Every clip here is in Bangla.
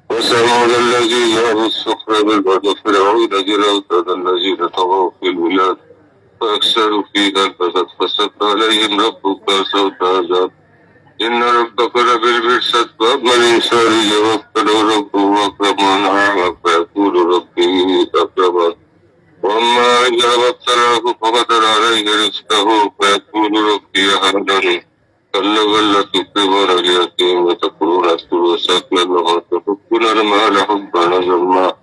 وثمود الذين جابوا الصخر بالواد فرعون جلاوة الذين طغوا في البلاد فأكثروا فيها الفساد فصب عليهم ربك سوط عذاب إن ربك لبالمرصاد فأما الإنسان إذا ما ابتلاه ربه أكرمه نعمه فيقول ربي أكرمن وأما إذا ما ابتلاه فقدر عليه رزقه فيقول ربي أهانن كلا بل تكرمون اليتيم وتأكلون الفلوس أكلا لما تحبون المال حبا جما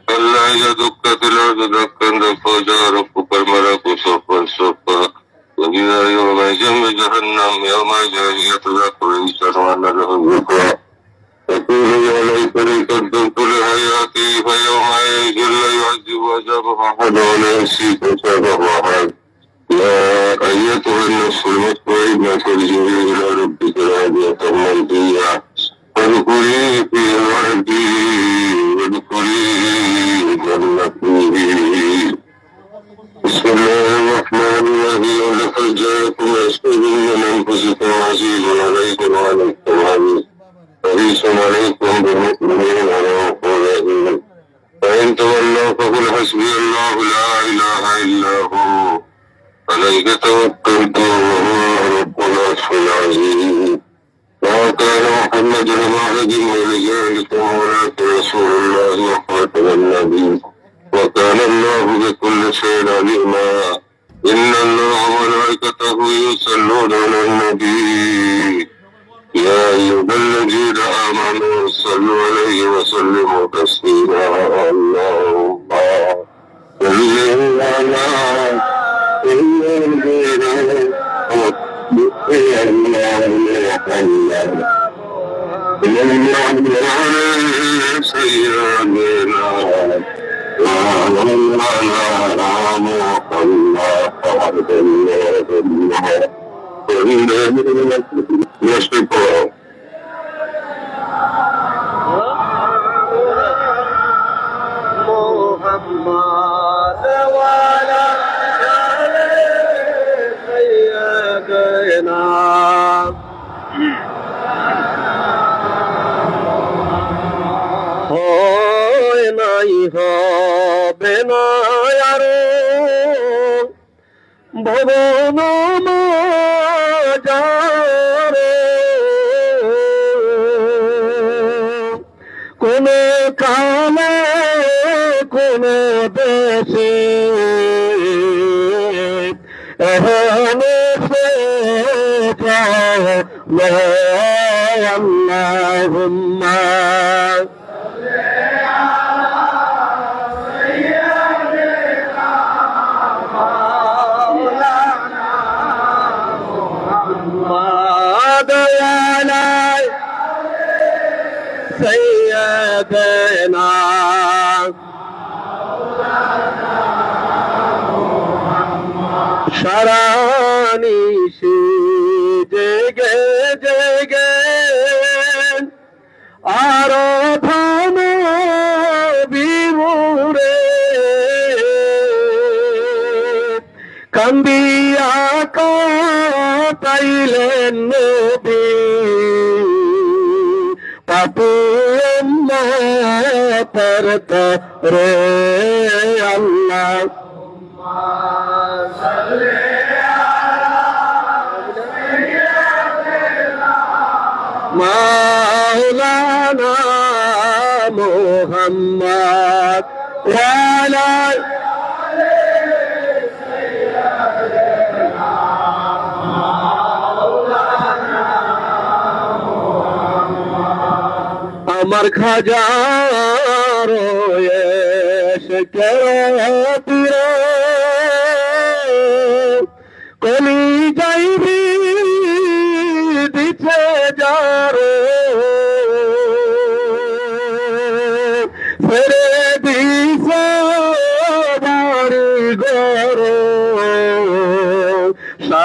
كلا إذا دكت الأرض دكا دكا وجاء ربك الملك صفا صفا وإذا يومئذ بجهنم يومئذ يتذكر الإنسان وأنى له الذكرى يقول يا ليتني قدمت لحياتي فيومئذ لا يعذب عذابه أحد ولا ينسيك عذابه أحد يا أيتها النفس المطمئنة ارجعي إلى ربك راضية مرضية وادخلي في عبادي وادخلي جنتي بسم الله الرحمن الرحيم لقد جاءكم رسول من أنفسكم عزيز عليكم وعليكم عزيز حريص عليكم بالمؤمنين رؤوف رحيم فإن تولوا فقل حسبي الله لا إله إلا هو عليه توكلت وهو رب العرش العظيم ما كان محمد أحد من رجالكم ولكن رسول الله وخاتم النبي وكان الله بكل شيء عليما إن الله وملائكته يصلون على النبي يا أيها الذين آمنوا صلوا عليه وسلموا تسليما اللهم صل على ভবন মাজারে কোন কালে কোন দেশে এখানে সে আল্লাহুম্মা سيدنا شراني شي جگه جگه আরাধন বিমুরে কান্দিয়া কাটাইলেন নবী রে আল্লাহ মাওলানা মুহাম্মদ ওয়ালা আমার খাজা রয়েছে কেরা কলি যাইবি দিতে যারে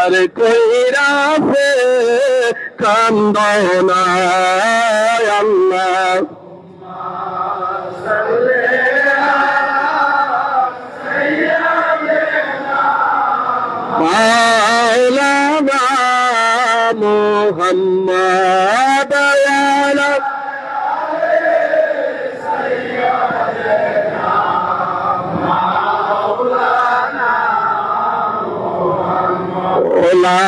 আর কইরা ফে কান্দনা আল্লাহ মাওলানা মুহাম্মদ আলা লা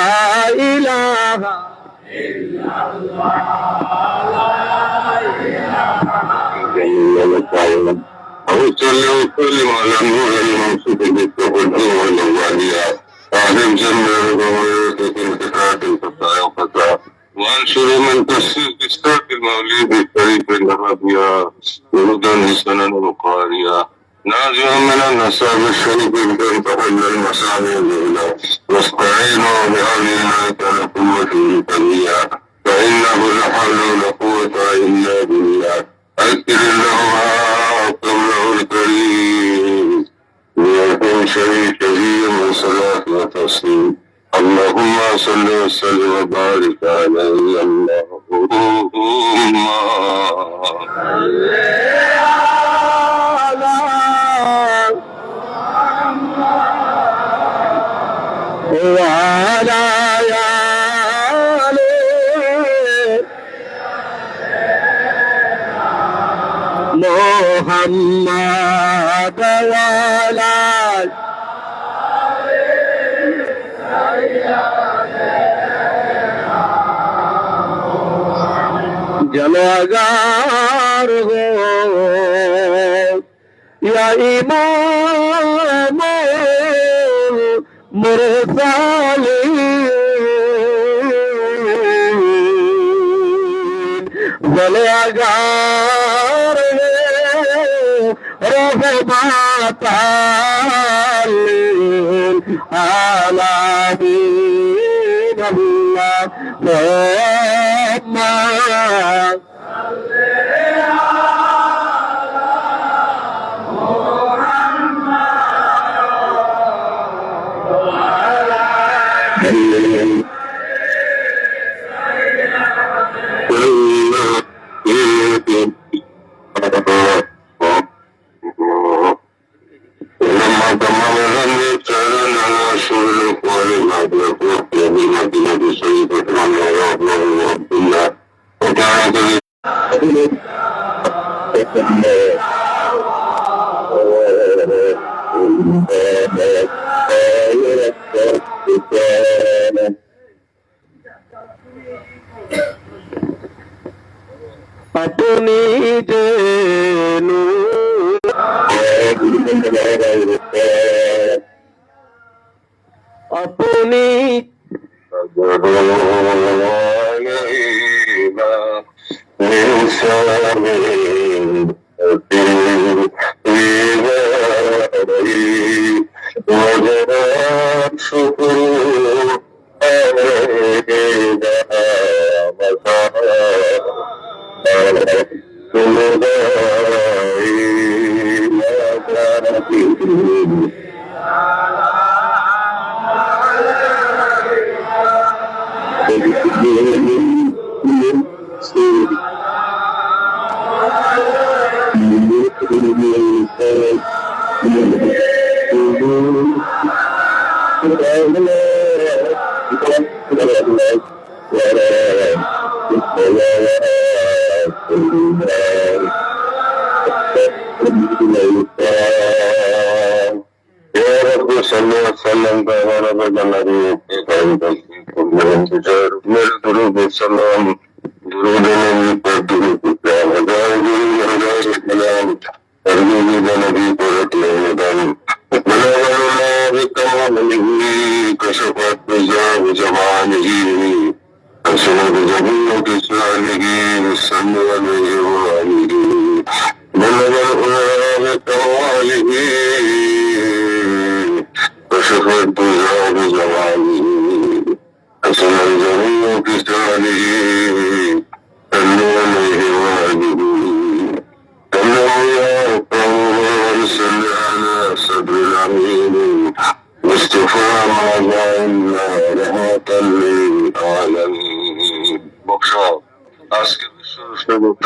ইলাহা ইল্লাল্লাহ وصلى وسلم على نور الموصوف بالتقدم والأولياء أعلم جميع رواياتك انتهاء الفتاة وفتاة وأنشر من تفسير كتاب المولد الشريف النبوية وردا لسنن القارية نازعا من النساب الشريف الكريم تحل المسامع الأولى واستعينوا بحول الله تعالى قوته الكريمة فإنه لا حول ولا قوة إلا بالله أذكر الله قوله الكريم ليكون شيء كبير من صلاة وتسليم اللهم صل وسلم وبارك عليه اللهم وعلى محمد وعلى جلوگر ہو یا امام مرسلین جلوگر رحمت للعالمين اللهم अपनी जेनु अपनी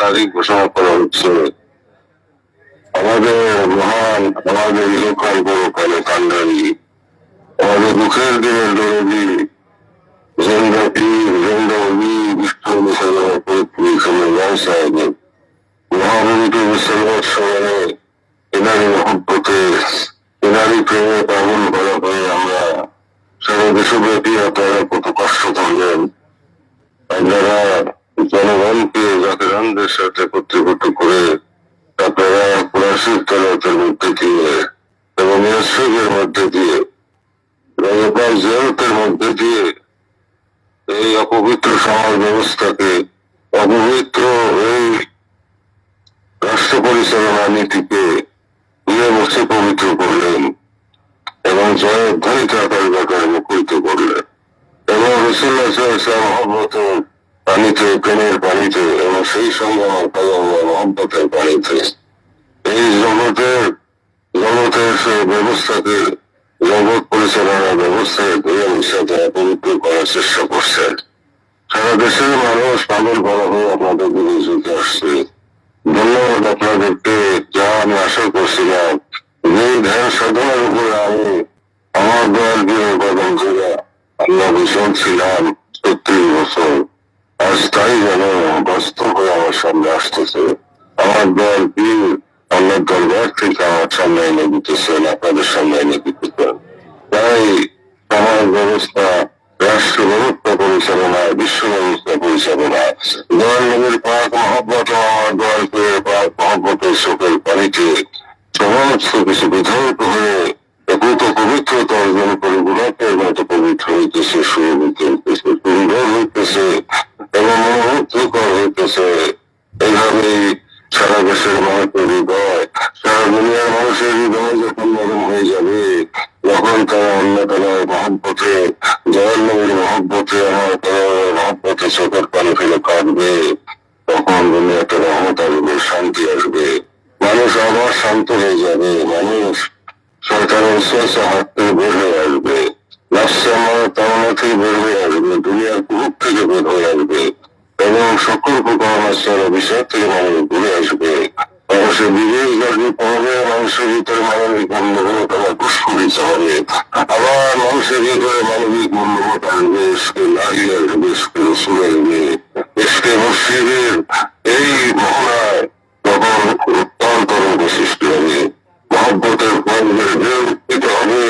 তারিখ ঘোষণা করা হচ্ছে। আমাদের মহান, আমাদের ইহকাল পরকালে কান্ডারি, আমাদের দুঃখের দিনের দরদি, জিন্দা পীর, জিন্দা অলি, বিষ্ণু মুসলমান পরিত্রী সাল্লাল্লাহু সাহেবের মহাপবিত্র মুসলমান সময়ে এনারই মহব্বতে, এনারই প্রেমে পাগল করা হয়ে আমরা সারা দেশব্যাপী আপনারা কত কষ্ট করলেন। আপনারা জনগণকে জাতিরানদের সাথে কর্তৃপক্ষ করে আপনারা কোরআশিক তেলাওয়াতের মধ্যে দিয়ে এবং ইয়াসিনের মধ্যে দিয়ে রজপাল জিয়ারতের মধ্যে দিয়ে এই অপবিত্র সমাজ ব্যবস্থাকে, অপবিত্র এই রাষ্ট্র পরিচালনা নীতিকে নিয়ে বসে পবিত্র করলেন এবং জয়োদ্ধারিত আকারে মুখরিত করলেন এবং রসুল্লাহ মহব্বতের পানিতে, প্রেমের পানিতে এবং সেই সঙ্গে আমার মহব্বতের পানিতে এই জগতের সেই ব্যবস্থাকে, জগৎ পরিচালনার ব্যবস্থাকে ধরে সাথে পবিত্র করার চেষ্টা করছেন। সারা দেশের মানুষ পাগল করা হয়ে আপনাদের দিকে ঝুঁকে আসছে। ধন্যবাদ আপনাদেরকে, যা আমি আশা করছিলাম যে ধ্যান সাধনার উপরে আমি আমার দয়াল বীরের কদম থেকে আল্লাহ ভীষণ ছিলাম ৩৬ বছর, আজ তাই যেন বাস্তব হয়ে আমার সামনে আসতেছে। আমার দয়াল বীর আল্লাহ দরবার থেকে আমার সামনে এনে দিতেছেন, আপনাদের সামনে এনে দিতেছেন। তাই সমাজ ব্যবস্থা, রাষ্ট্র ব্যবস্থা পরিচালনা, বিশ্ব ব্যবস্থা পরিচালনা, দয়াল নবীর পাক মহব্বত, আমার দয়াল পীরের পাক মহব্বতের চোখের পানিতে সমস্ত কিছু বিধায়ক হয়ে অকুত পবিত্রতা অর্জন করে গোলাপের মতো পবিত্র হইতেছে, সুরভিত হইতেছে, সুন্দর হইতেছে এবং মনোমুগ্ধকর হইতেছে। এইভাবেই সারা দেশের মানুষের হৃদয়, সারা দুনিয়ার মানুষের হৃদয় যখন নরম হয়ে যাবে, যখন তারা অন্য তালার মহব্বতে, জয়াল নবীর মহব্বতে, আমার তালার মহব্বতে চোখের পানি ফেলে কাঁদবে, তখন দুনিয়াতে রহমত আসবে, শান্তি আসবে, মানুষ আবার শান্ত হয়ে যাবে, মানুষ সরকারের উচ্ছ্বাসে হাত থেকে বের হয়ে আসবে, রাষ্ট্রে আমার তামনা থেকে বের হয়ে আসবে, দুনিয়ার কুহুক থেকে বের হয়ে আসবে এবং সকল প্রকার বিষয় থেকে মানুষ ঘুরে আসবে। মানুষের বিবেক জাগ্রত হবে, মানুষের ভিতরে মানবিক মূল্যবোধ আবার প্রস্ফুটিত হবে, আবার মানুষের ভিতরে মানবিক মূল্যবোধ আসবে, ইশকে লাহি আসবে, ইশকে রসুল আসবে, ইশকে মুর্শিদের এই মোহনায় তখন উত্তরতরঙ্গ সৃষ্টি হবে, মহব্বতের ফলের ঢেউ উত্থিত হবে,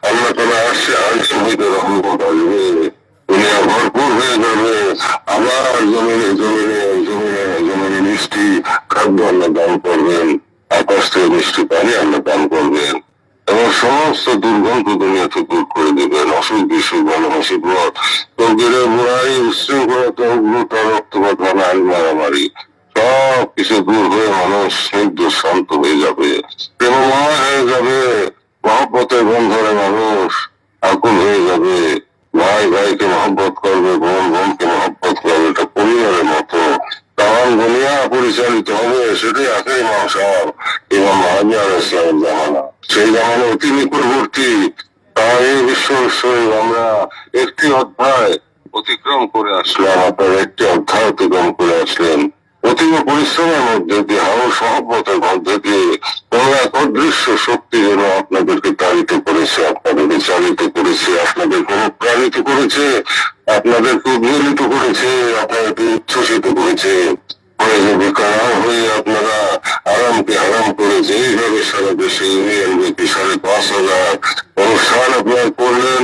আল্লাহ তাআলা আসছে আরশে হইতে রহমত আসবে, দুনিয়া ভরপুর হয়ে যাবে, আবার জমিনে মিষ্টি খাদ্য আল্লাহ দান করবেন, আকাশ থেকে মিষ্টি পানি আল্লাহ দান করবেন এবং সমস্ত দুর্গন্ধ দুনিয়া থেকে দূর করে দেবেন, অসুখ বিসুখ, ভালোবাসি ব্রত, তকদিরের বুড়াই, উচ্ছৃঙ্খলতা, উগ্রতা, রক্তপাত, হানাহানি, মারামারি সব কিছু দূর হয়ে মানুষ স্নিগ্ধ শান্ত হয়ে যাবে, প্রেমময় হয়ে যাবে, মহব্বতের বন্ধনে মানুষ আকুল হয়ে যাবে, ভাই ভাইকে মহব্বত করবে, বোন বোনকে মহব্বত করবে, এটা পরিবারের মতো তাম দুনিয়া পরিচালিত হবে। সেটাই আখেরি মাসাব ইমাম মাহাদি আলাইহিস সালামের জামানা, সেই জামানা অতি নিকটবর্তী। তাই এই বিশ্ববিদ্যালয়ে আমরা একটি অধ্যায় অতিক্রম করে আসলাম, আপনারা একটি অধ্যায় অতিক্রম করে আসলেন, অতীব পরিশ্রমের মধ্যে দিয়ে, হাউস মহব্বতের মধ্যে দিয়ে কোন এক অদৃশ্য শক্তি যেন আপনাদেরকে তাড়িত করেছে, আপনাদেরকে চালিত করেছে, আপনাদেরকে অনুপ্রাণিত করেছে, আপনাদেরকে উদ্বেলিত করেছে, আপনাদেরকে উচ্ছ্বসিত করেছে, বেকার হয়ে আপনারা আরামকে হারাম করেছে। এইভাবে সারা দেশে ইউনিয়ন ব্যাপী 5,500 অনুষ্ঠান আপনারা করলেন,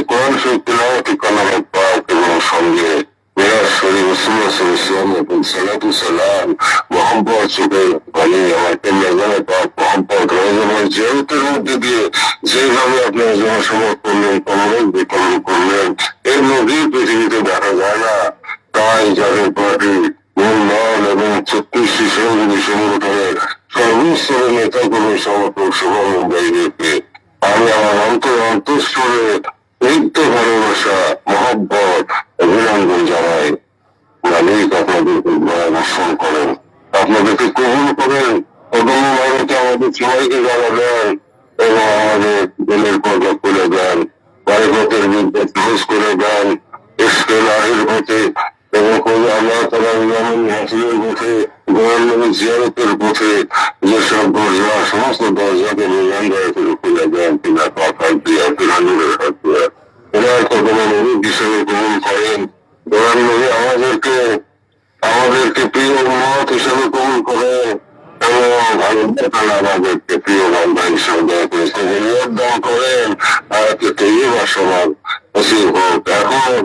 কোরআন শরীফ তিলাওয়াতে কালামে পাক এবং সঙ্গে মিরাজ শরীফ রাসূলুল্লাহ সাল্লাল্লাহু আলাইহি ওয়াসাল্লাম সালাতু সালাম, মুহাম্মদ চোখের পানি, আমার কেল্লা পাক মুহাম্মদ রওজার জিয়ারতের মধ্যে দিয়ে যেভাবে আপনারা জনসভা করলেন, কমরের বিকরণ করলেন, এর নদীর পৃথিবীতে দেখা যায় না। তাই যাদের পার্টি মূলধন এবং 36টি সহযোগী সংগঠনের সর্বস্তরের নেতাকর্মী সমর্থক শুভানুযায়ীদেরকে আমি আমার অন্তঃস্থলে নিত্য ভালোবাসা, মহব্বত, অভিনন্দন জানাই। মালিক আপনাদেরকে দয়া বর্ষণ করেন, আপনাদেরকে কবুল করেন, কদম মানতে আমাদের সবাইকে জানা দেন এবং আমাদের দিলের পর্দা করে দেন, বাড়িপথের বিদ্যা সহজ করে দেন, ইশকে লাহির পথে এবং আল্লাহ তাআলা ইমাম হাসিনের পথে দয়াল নবী জিয়ারতের পথে যেসব দরজা সমস্ত দরজাকে নির্মাণ করে খুলে দেন কিনা পাখাল দিয়া পিরানুরের হাত দিয়া ওনার কদমে নবী হিসেবে গ্রহণ করেন। দয়াল নবী আমাদেরকে প্রিয় মত হিসেবে কবুল করেন এবং আল্লাহ তাআলা আমাদেরকে প্রিয় বান্দা হিসেবে দয়া করে কবুলিয়ত দান করেন। আয়াতে তৈয়বা সমান নসিব হোক। এখন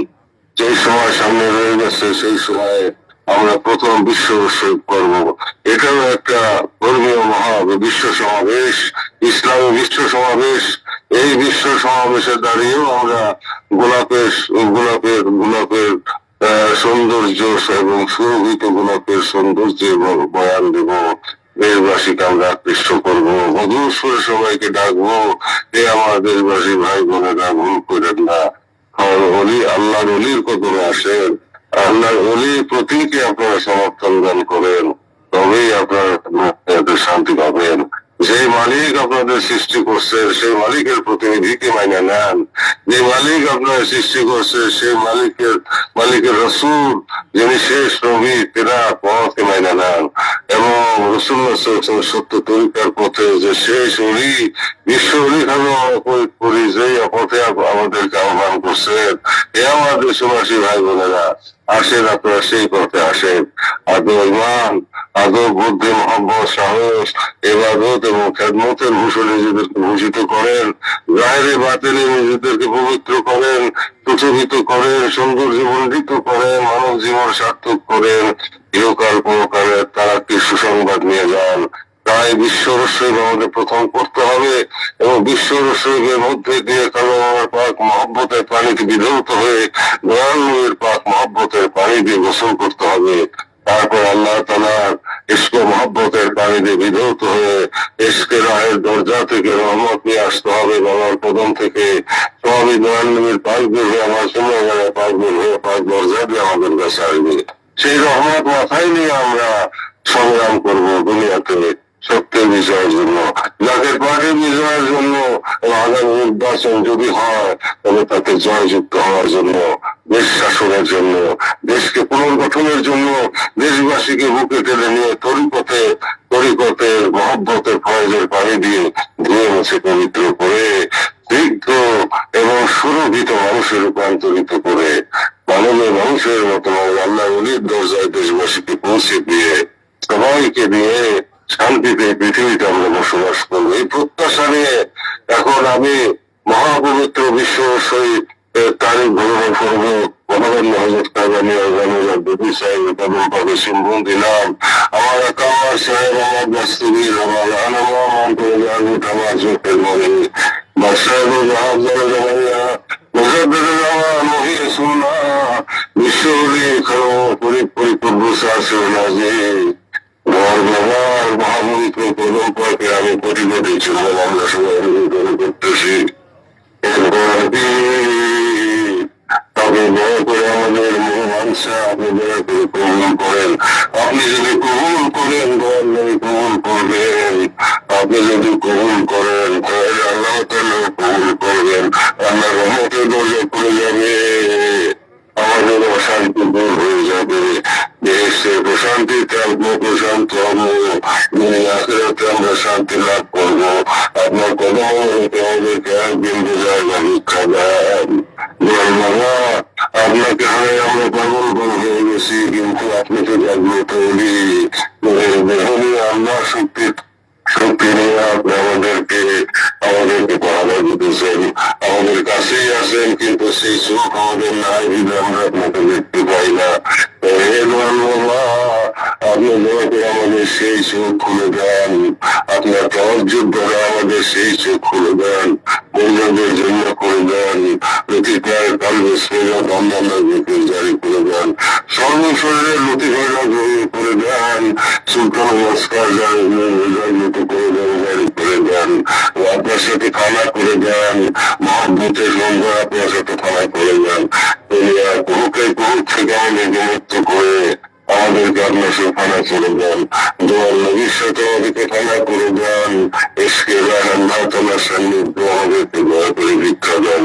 যে সময় সামনে রয়ে গেছে সেই সময়ে আমরা প্রথম বিশ্ব উৎসব করব। এটাও একটা ধর্মীয় বিশ্ব সমাবেশ, ইসলামী বিশ্ব সমাবেশ। এই বিশ্ব সমাবেশে দাঁড়িয়েও আমরা গোলাপের গোলাপের গোলাপের সৌন্দর্য এবং সুরভিত গোলাপের সৌন্দর্য বয়ান দেব। দেশবাসীকে আমরা আকৃষ্ট করবো, মধুর সুরে সবাইকে ডাকবো। আমার দেশবাসী ভাই বোনেরা ভুল করেন না, আল্লাহর অলির কদমে আসেন, আল্লাহর অলির প্রতীকে আপনারা সমর্থন দান করেন, তবেই আপনারা শান্তি পাবেন। যে মালিক আপনাদের সৃষ্টি করছে সেই মালিকের প্রতিনিধিকে মাইনে নেন। যে মালিক আপনার সৃষ্টি করছে সেই মালিকের রসুল যিনি শেষ নবী তেরা পথকে মাইনে নেন এবং রসুল্লাহ সত্য তরিকার পথে যে শেষ অলি বিশ্ব অলি করি যে পথে আমাদেরকে আহ্বান করছেন। এ আমার দেশবাসী ভাই বোনেরা, আসেন আপনারা সেই পথে আসেন। আদৌ ইমান, আদৌ বুদ্ধি, মহব্বত, সাহস, ইবাদত এবং খেদমতের ভূষণে নিজেদেরকে ভূষিত করেন। গায়ের বাতিলে নিজেদেরকে পবিত্র করেন, প্রচলিত করেন, সৌন্দর্য মণ্ডিত করেন, মানব জীবন সার্থক করেন, ইহকাল পরকালের তারাকে সুসংবাদ নিয়ে যান। তাই বিশ্ব রসইব আমাদের প্রথম করতে হবে এবং বিশ্ব রসইবের মধ্যে দিয়ে কালামার পাক মহব্বতের পানিতে বিধৌত হয়ে দয়াল নবীর পাক মহব্বতের পানি দিয়ে গোসল করতে হবে। তারপর আল্লাহ তাআলার ইশক মহব্বতের পানি দিয়ে বিধৌত হয়ে ইশকের রাহের দরজা থেকে রহমত নিয়ে আসতে হবে। বাবার কদম থেকে সবই দয়াল নবীর পাক বের হয়ে আমার সময় পাক বের হয়ে পাক দরজা দিয়ে আমাদের কাছে আসবে। সেই রহমত মাথায় নিয়ে আমরা সংগ্রাম করবো দুনিয়াতে সত্যের বিজয়ের জন্য, যাদের পার্টির বিজয়ের জন্য। আগামী নির্বাচন যদি হয় তবে তাতে জয়যুক্ত হওয়ার জন্য, দেশ শাসনের জন্য, দেশকে পুনর্গঠনের জন্য, দেশবাসীকে বুকে টেনে নিয়ে তরিকতের মহব্বতের ফয়েজের পানি দিয়ে ধুয়ে মুছে পবিত্র করে স্নিগ্ধ এবং সুরভিত মানুষের রূপান্তরিত করে মানবের মানুষের মতো আল্লাহ অলির দরজায় দেশবাসীকে পৌঁছে দিয়ে সবাইকে দিয়ে শান্তিতে পৃথিবীতে আমরা বসবাস করবো। এই প্রত্যাশা নিয়ে এখন আমি মহাপবিত্র বিশ্ব শহীদ তারিখ ভ্রমণ করবো মহামান্য হজরত কাবানি আজমি সাহেব কদম পাবে সিম্বন দিলাম। আমার কামার সাহেব আমার বাস্তবীর আমার আনামা আমার চোখের মনে বাদশাহ জাহাজ বিশ্ব পরিপূর্ণ মহাপবিত্র কদম পাকে আমি কোটি কোটি ছিল আমরা সবাই করতেছি। তবে দয়া করে আমাদের মহামানসা আপনি দয়া করে কবুল করেন। আপনি যদি কবুল করেন কবুল করবেন, আপনি যদি কবুল করেন তাহলে আল্লাহ তাআলা কবুল করবেন। আল্লাহ রহমতের দরজা খুলে যাবে, আমাদের অশান্তি দূর হয়ে যাবে, দেশে প্রশান্তিতে আমরা প্রশান্ত হবো, আখিরাতে আমরা শান্তি লাভ করবো। আপনার কদম আমাদেরকে একদিন জায়গা ভিক্ষা দেন। আপনাকে হারে আমরা পাগল হয়ে গেছি, কিন্তু আপনি তো জাগ্রত হলি আল্লাহ শক্তি নিয়ে আপনি আমাদেরকে পড়ানো দিতেছেন। আমাদের কাছেই আছেন কিন্তু সেই চোখ আমাদের নাই, আমরা আপনাকে দেখতে পাই না। আপনি দয়া করে আমাদের সেই চোখ খুলে দেন, আপনার তহজ্জুদ দ্বারা আমাদের সেই চোখ খুলে দেন, মহিলাদের জন্য করে দেন, লতিফার কালবে সৈয়দ আল্লাহ জিকির জারি করে দেন, সর্বশরীরের লতিফারা করে দেন, সুলতান নমস্কার জারি করে দেন, জারি করে দেন, আপনার সাথে খানা করে দেন, মহাব্বতের সন্ধ্যা আপনার সাথে খানা করে দেন। কুহুকে কুহুক থেকে আমাদেরকে মুক্ত করে আমাদেরকে আপনার সুফানা করে দেন, দোয়ার নবীর সাথে আমাদেরকে ফানা করে দেন, এসকে আল্লাহ তোমার সান্নিধ্য আমাদেরকে দয়া করে ভিক্ষা দেন,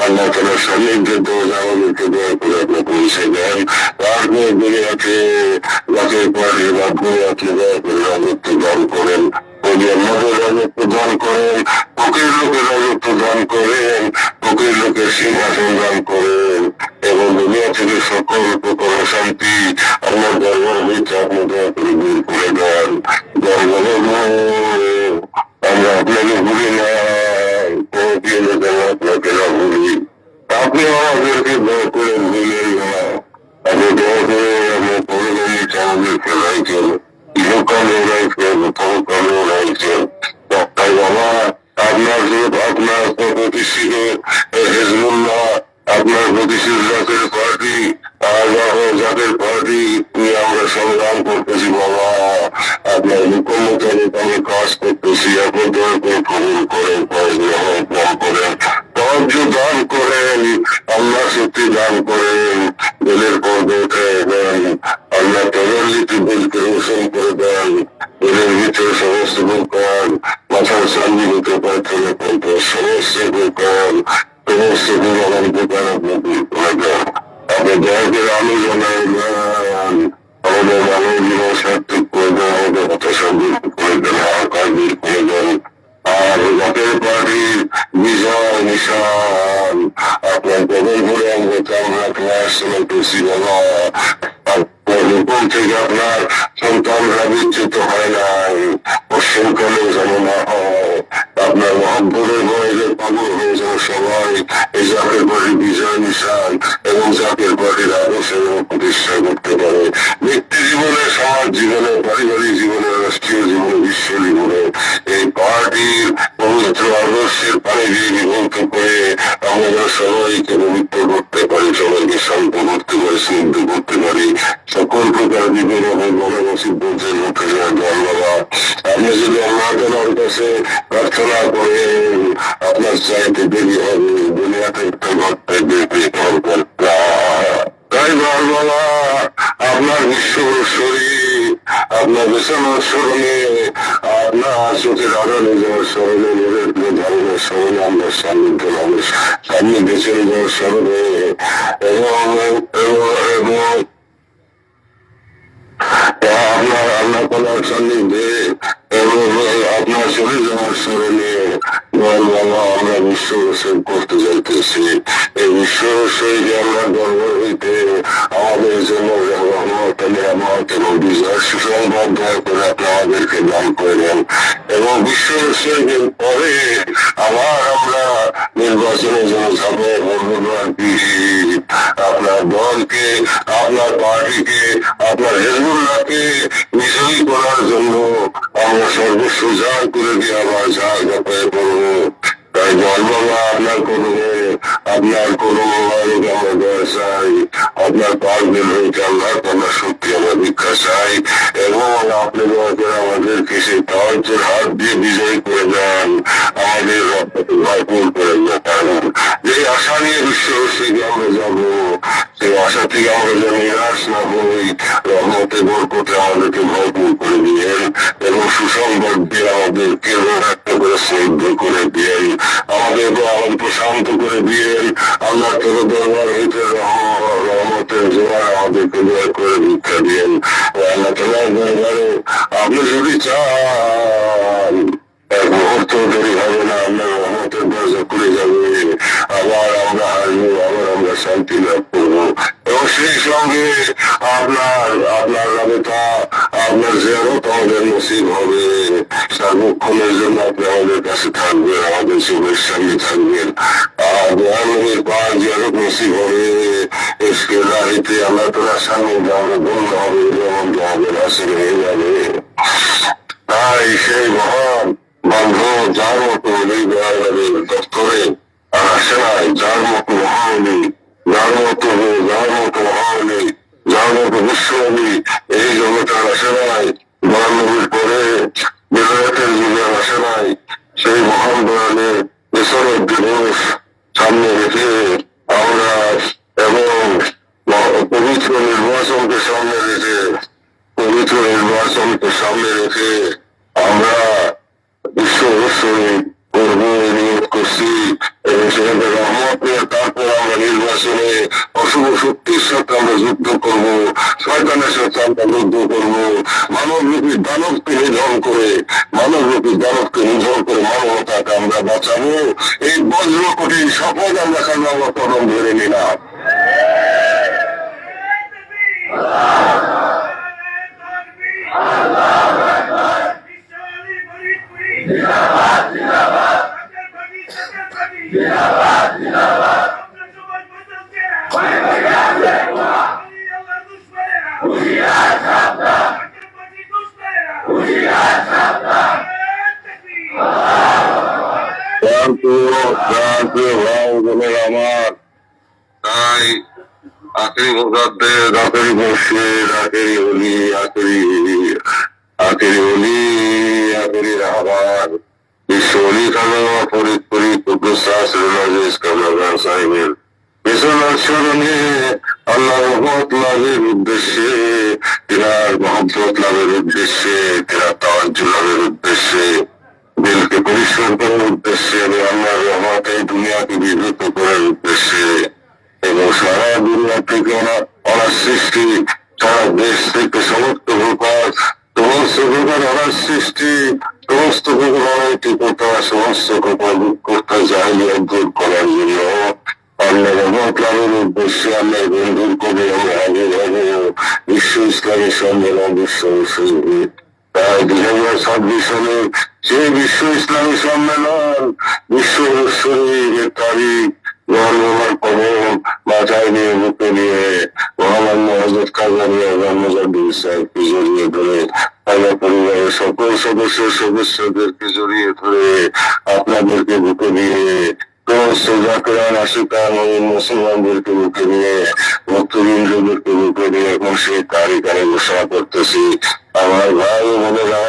আল্লাহ তোমার সান্নিধ্যের দোষ আমাদেরকে দয়া করে আপনি পৌঁছে দেন, তারপর দুনিয়াতে যাকে পারে বা দুনিয়াতে দয়া করে রাজত্ব দান করেন, মদের রাজত্ব দান করেন, ফকির লোকের রাজত্ব দান করেন, ফকির লোকের সিংহাসন দান করেন, এবং দুনিয়া থেকে সকল প্রকার শান্তি আমার দরবার হইতে আপনি দয়া করে দূর করে দেন। দরবারে আমরা আপনাকে ভুলি না, আপনাকে না ভুলি, আপনি আমাদেরকে দয়া করে ভুলেন না, আপনি দয়া করে আপনার পরিবারের আমাদেরকে রাখছেন, ইহকালেও রাখছেন, পরকালেও রাখছেন। তাই বাবা আপনার আপনার প্রতিষ্ঠিত হিজবুল্লাহ, আপনার প্রতিষ্ঠিত জাতীয় পার্টি, জাতীয় পার্টি নিয়ে আমরা সংগ্রাম করতেছি বাবা, আপনার হুকুম মোতাবেক আমি কাজ করতেছি, আপনি দয়া করে কবুল করেন, গ্রহণ করেন, ধৈর্য দান করেন, আল্লাহ শক্তি দান করেন, দিলের পর্দে উঠে দেন, আল্লাহ তবল্লিতে দিলকে রোশন করে দেন, দিলের ভিতরে সমস্ত বুকান, মাথার সামনে হতে পায়খানা পর্যন্ত সমস্ত বুকান, সমস্ত বুকান বুকান আপনি দূর করে দেন। আপনি দয়া করে আমি জানাই দেন, আমাদের মানব জীবন সার্থক করে দেন, আমাদের হতাশা দূর করে দেন, আকাশ দূর করে দেন, আর জাতীয় পার্টির বিজয় নিশান আপনার কবল করে আমরা কামনা ক্লাস চালাইতেছি বাবা, আপনার হুকুম থেকে আপনার সন্তানরা বিচ্যুত হয় নাই, পশ্চিমকালেও যেন না হয়, আপনার মহাব্বরের বয়সে পাগল হয়ে যাওয়া সবাই এই জাতীয় পার্টির বিজয় নিশান এবং জাতীয় পার্টির আদর্শ প্রতিষ্ঠা করতে পারে, ব্যক্তি জীবনে, সমাজ জীবনে, পারিবারিক জীবনে, রাষ্ট্রীয় জীবনে, বিশ্ব জীবনে এই পার্টির পবিত্র আদর্শের পানি দিয়ে বিভক্ত করে আমরা সবাইকে পবিত্র করতে পারি, সবাইকে শান্ত করতে পারি, স্নিগ্ধ করতে পারি, সকল প্রকার বিপদ এবং মনোনসিব বলতে করতে চাই। ধন্যবাদ। আপনি যদি আল্লাহ তাআলার কাছে প্রার্থনা করেন আপনার চাইতে দেরি হবে, দুনিয়াতে একটা ঘটতে দেরি হবে না। তাই বাবা আপনার বিশ্ব শরীর, আপনার বিছানার স্মরণে, আপনার চোখের আড়ালে যাওয়ার স্মরণে, মনের ধারণের স্মরণে, আমরা সান্নিধ্য লাভের সামনে বেঁচে যাওয়ার স্মরণে এবং আপনার আল্লাহ তাআলার সান্নিধ্যে এবং আপনার চলে যাওয়ার স্মরণে বাবা আমরা বিশ্ব রসেন করতে যাইতেছি। এই বিশ্ব রসইকে আমরা দরবার হইতে আমাদের জন্য রহমত এবং বিজয় সুসংবাদ দয়া করে আপনি আমাদেরকে দান করে দেন এবং বিশ্ব রসইকের পরে আবার আমরা নির্বাচনের জন্য যাবো, আপনার দলকে, আপনার পার্টিকে, আপনার হিজবুল্লাহকে বিজয়ী করার জন্য আমরা সর্বস্ব জাল করে দিয়ে আবার জাল ব্যাপারে করবো। তাই বল বাবা আপনার করবো, আপনার করবো আমরা দয়া চাই, আপনার পার্কের হইতে আল্লাহ আপনার সত্যি আমরা ভিক্ষা চাই এবং আপনি দয়া করে আমাদেরকে সেই তাওয়াজ্জের হাত দিয়ে বিজয়ী করে দেন, আমাদের রক্তকে ভরপুর করে দেন। যে আশা নিয়ে বিশ্ব থেকে আমরা যাবো, সেই আশা থেকে আমরা যেন নিরাশ না হই, রহমতে বরকতে আমাদেরকে ভরপুর করে দিয়েন এবং সুসংবাদ দিয়ে আমাদেরকে একটা করে স্নিগ্ধ করে দিয়েন, আমাদের প্রশান্ত করে দিয়েন। আল্লাহ তোর দরবার হইতে রহমতের জোয়ার আমাদেরকে দয়া করে ভিক্ষা দিয়েন। আল্লাহ তোমার দরবারে আপনি যদি চান এক মুহূর্ত দেরি হবে না, আপনার রহমতের দরজা খুলে যাবে, আবার আমরা হাসবো, আবার আমরা শান্তি লাভ করবো এবং সেই সঙ্গে আপনার রাবেতা, আপনার জিয়ারত আমাদের নসিব হবে, সার্বক্ষণের জন্য আপনি আমাদের কাছে থাকবেন, আমাদের চোখের সামনে থাকবেন, আর দয়ানবীর পাক জিয়ারত নসিব হবে, এসকে লাহিতে আল্লাহ তাআলার সামনে আমরা বন্ধ হবে, যেমন আমাদের হাসিল হয়ে যাবে। তাই সেই মহান বান্ধব যার মতো দপ্তরে আর আসে নাই, যার মতো মহানবী, যার মতো মহানবী, যার মতো বিশ্বনবী এই জগতের আসে নাই, মহানবীর পরে বিরাটের যুগে আসে নাই, সেই মহান দয়ালের বিশ্বরত দিবস সামনে রেখে আমরা এবং পবিত্র নির্বাচনকে সামনে রেখে সামনে রেখে আমরা বিশ্ব অবশ্যই করবো নিয়োগ করছি এবং সেখানে রহমত নিয়ে তারপর আমরা নির্বাচনে অশুভ শক্তির সাথে আমরা যুদ্ধ করবো, শয়তানের সাথে আমরা যুদ্ধ করবো, মানবরূপী দানবকে নিধন করে মানবতাকে আমরা বাঁচাবো। এই বজ্র কঠিন শপথ আমরা খাজা কদম ধরে নিলাম। আমার তাই আখেরি মোজাদ্দের, আখেরি মুর্শিদ, আখেরি ওলি, আখেরি রাহবার বিশ্ব অলি খাজা ফরিদপুরি কুদ্দুস আসরুল আজিজ কামরান সাহেবের বিশ্বনাথ স্মরণে আল্লাহ রহমত লাভের উদ্দেশ্যে, তিনার মহব্বত লাভের উদ্দেশ্যে, তিনার তাওয়াজ্জু লাভের উদ্দেশ্যে, দিলকে পরিষ্কার করার উদ্দেশ্যে এবং আল্লাহর রহমত এই দুনিয়াকে বিভূত করার উদ্দেশ্যে এবং সারা দুনিয়া থেকে ওনার সৃষ্টি, সারা দেশ থেকে সমস্ত প্রকার ওনার সৃষ্টি, সমস্ত প্রকার অনৈতিকতা, সমস্ত প্রকার রূপকর্তা জাহিলিয়াত দূর করার জন্য আল্লাহ রহমত লাভের উদ্দেশ্যে আল্লাহ বন্ধুর করে আমরা আগে বিশ্ব ইসলামী সম্মেলন বিশ্ব তাই 2026 সালে সেই বিশ্ব ইসলামী সম্মেলন বিশ্ব শরীরের তারিখ জন্মবার কবর মাথায় নিয়ে বুকে নিয়ে মহামান্য হযরত খাজা মিয়া মুজাদ্দিদ সাহেবকে জড়িয়ে ধরে আমার পরিবারের সকল সদস্যদেরকে জড়িয়ে ধরে আপনাদেরকে বুকে নিয়ে সমস্ত জাকিরান আশিকান মুসলমানদেরকে বুকে নিয়ে ভক্তবৃন্দদেরকে বুকে নিয়ে এখন সেই তারিখ আমি ঘোষণা করতেছি। আমার ভাই বোনেরা,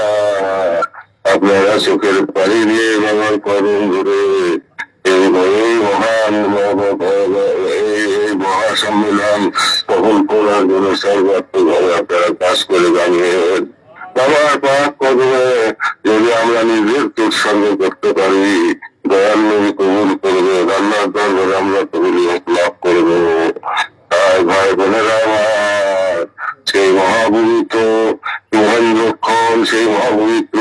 আপনারা চোখের পানি দিয়ে ব্যবহার করুন ঘুরে এই মহা সম্মেলন সফল করার জন্য সর্বাত্মকভাবে আপনারা কাজ করে জানিয়েন। বাবার পাক কদমে যদি আমরা নিজের উৎসর্গ করতে পারি, দয়াল নবী কবুল করবে, আল্লাহর দরবারে আমরা কবুলিয়ত লাভ করবো। তাই ভাই বোনেরা আমার, সেই মহাপবিত্র মহেন্দ্রক্ষণ, সেই মহাপবিত্র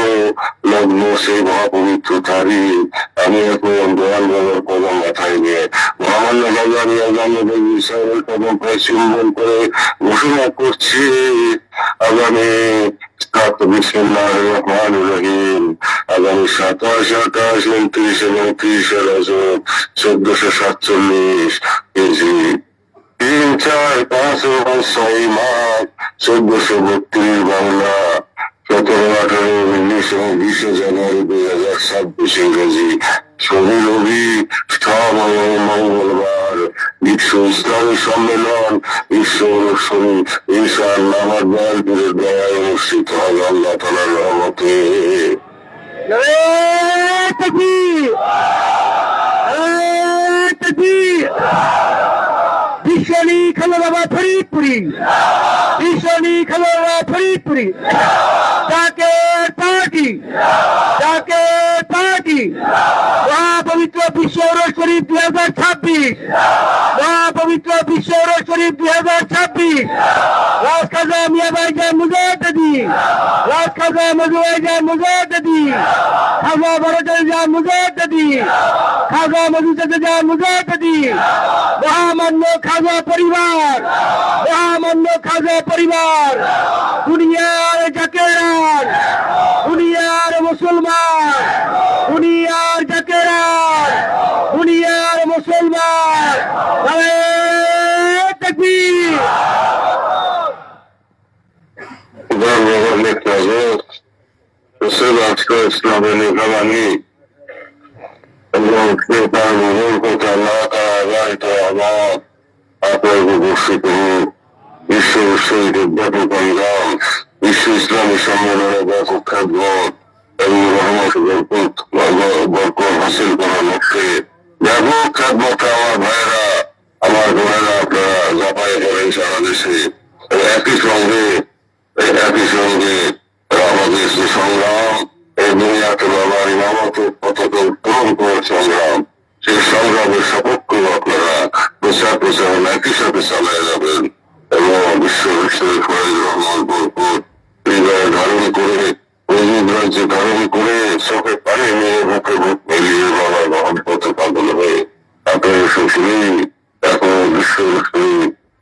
লগ্ন, সেই মহাপবিত্র তারিখ আমি এখন দয়াল বাবার কদম মাথায় নিয়ে মহামান্য বাজার কদম প্রায় চুম্বন করে ঘোষণা করছি আগামী আগামী 27, 28, 29 এবং 30 রজব 1447 কেজি 3, 4, 5 এবং 6 মাঘ 1432 বাংলা 17, 18, 19 এবং 20 জানুয়ারি 2026 ইংরেজি শনি রবি মঙ্গলবার বিশ্ব ইসলামী সম্মেলন বিশ্ব অনুষ্ঠান ইনশাআল্লাহ আমার দয়ালপুরের দয়ায় অনুষ্ঠিত হবে আল্লাহ তাআলার রহমতে। বিশ্বনী খাজা বাবা ফরিদপুরি, বিশ্বনী খাজা বাবা ফরিদপুরি, জাকের পার্টি, জাকের পার্টি, মহাপবিত্র বিশ্ব শরীফ 2026, মহাপবিত্র বিশ্ব শরীফ 2026, রাজ খাজা মিয়া ভাইজান মুজাদ্দিদি, রাজ খাজা মজু ভাইজান মুজাদ্দিদি, খাজা বড়জান জান মুজাদ্দিদি, খাজা মজু জান মুজাদ্দিদি, মহামান্য খাজা পরিবার, মহামান্য খাজা পরিবার, দুনিয়ার জাকেরান, দুনিয়ার মুসলমান, দুনিয়ার জাকেরান, দুনিয়ার মুসলমান, নারে তাকবীর। ইসলামের নির্বাণী এবং তার মহল কথা আল্লাহ তাআলা আপনার উপস্থিত বিশ্ব শহীদের ব্যাপক সংগ্রাম, বিশ্ব ইসলামী সম্মেলনের ব্যাপক খ্যাতমত এবং রহমত বরকত হাসিল করার লক্ষ্যে ব্যাপক খ্যাতমত আমার ভাইয়েরা, আমার বোনেরা আপনারা ঝাঁপাই করেন সারা দেশে। একই সঙ্গে আমাদের যে সংগ্রাম, এই দুনিয়াতে বাবার ইমামতের পতাকা উত্তোলন করার সংগ্রাম, সেই সংগ্রামের সপক্ষে আপনারা প্রচার প্রচারণ একই সাথে চালিয়ে যাবেন এবং বিশ্বের ফয়েজ রহমান বরকত হৃদয়ে ধারণ করে, অজুব রাজ্যে ধারণ করে, চোখে পানি নিয়ে বুকে বুক মিলিয়ে বাবার মহান পথে পাগল হয়ে আপনার শ্বশুরী এখন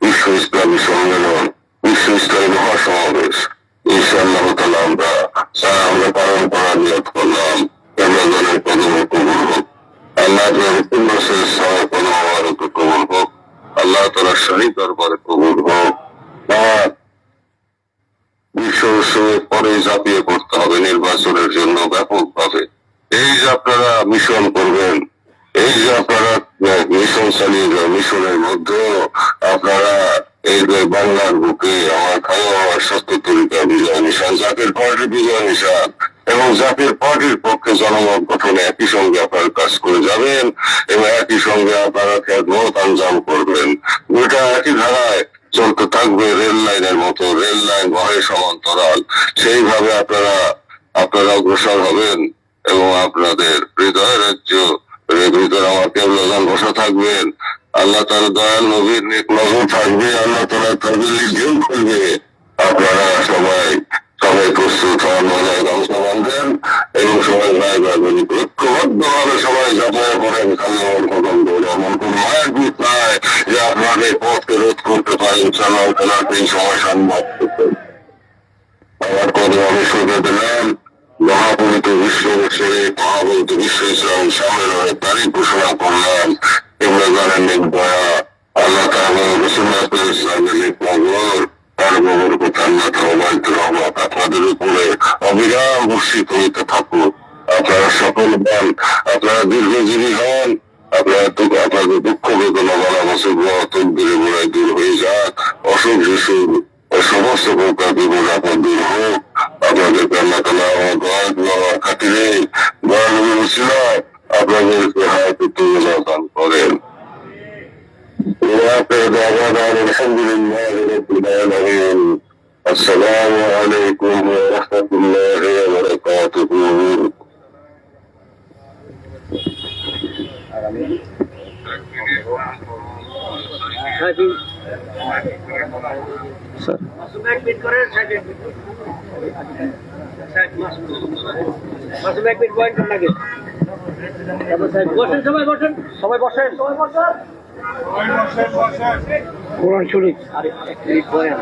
বিশ্ব ইসলামী সম্মেলন, বিশ্ব ইসলামী মহাসমাবেশ ইনশাআল্লাহ তাআলা আমরা পালন করার নিয়ত করলাম। কেবলাদের কদম কবুল হোক, আল্লাহ তাআলার উন্নতের সমর্পণ হওয়ার কবুল হোক, আল্লাহ তাআলার শাহী দরবারে কবুল হোক। বিশ্ব উৎসবের পরে ঝাঁপিয়ে পড়তে হবে নির্বাচনের জন্য ব্যাপকভাবে। এই যে আপনারা মিশন করবেন, এই যে আপনারা মিশন চালিয়ে যান, মিশনের মধ্যেও আপনারা এই যে বাংলার বুকে আমার খাওয়া আমার স্বাস্থ্য তরিকা বিজয় নিশান, জাতীয় পার্টির বিজয় নিশান এবং জাতীয় পার্টির পক্ষে জনমত গঠনে একই সঙ্গে আপনারা কাজ করে যাবেন এবং একই সঙ্গে আপনারা খেদমত আঞ্জাম করবেন। দুটা একই ধারায় চলতে থাকবে, রেল লাইনের মতো, রেল লাইন বহে সমান্তরাল, সেইভাবে আপনারা অগ্রসর হবেন এবং আপনাদের হৃদয় রাজ্য ভিতরে আমার কেবলাজান বসা থাকবেন। আল্লাহ তাআলা দয়াল নবীর নেক নজর থাকবে, আল্লাহ তাআলা তাদের ঢেউ খুলবে। আপনারা সবাই প্রস্তুত হন, মজায় গামছা বাঁধেন এবং সবাই গায়ে গায়ে ঐক্যবদ্ধ ভাবে সবাই ঝাঁপায় পড়েন। খালি আমার কদম দৌড় এমন কোন মায়ের ভূত নাই যে আপনাদের পথকে রোধ করতে পারে। ইনশাআল্লাহ তাআলা এই সময় সম্ভব করতেন। আমার কদম আমি শুনে দিলাম। মহাপবিত্র বিশ্বের মহাপবিত্র বিশ্ব ইসলাম সম্মেলনের তারিখ ঘোষণা করলাম। এগুলো জানেন নেক দয়া আল্লাহ তাআলা রাসূলুল্লাহ সাল্লাল্লাহু আলাইহি ওয়াসাল্লামের নেক নজর তার বরকত আল্লাহ তাআলা রহমত আপনাদের উপরে অবিরাম বর্ষিত হইতে থাকুক। আপনারা সফল হন, আপনারা দীর্ঘজীবী হন, আপনাদের দুঃখ বেদনা বলা মুসিবত তকদীরে গোড়ায় দূর হয়ে যাক, অসুখ বিসুখ সমস্ত প্রকার বিপদ আপদ দূর হোক। আপনাদেরকে আল্লাহ তাআলা আমার খাতিরে দয়া নবীর উসিলায় আপনাদেরকে হায়াতে দান করেন। আসসালামু আলাইকুম ওয়া রাহমাতুল্লাহি ওয়া বারাকাতুহু। সবাই বসেন। কোরআন শরীফ বয়ান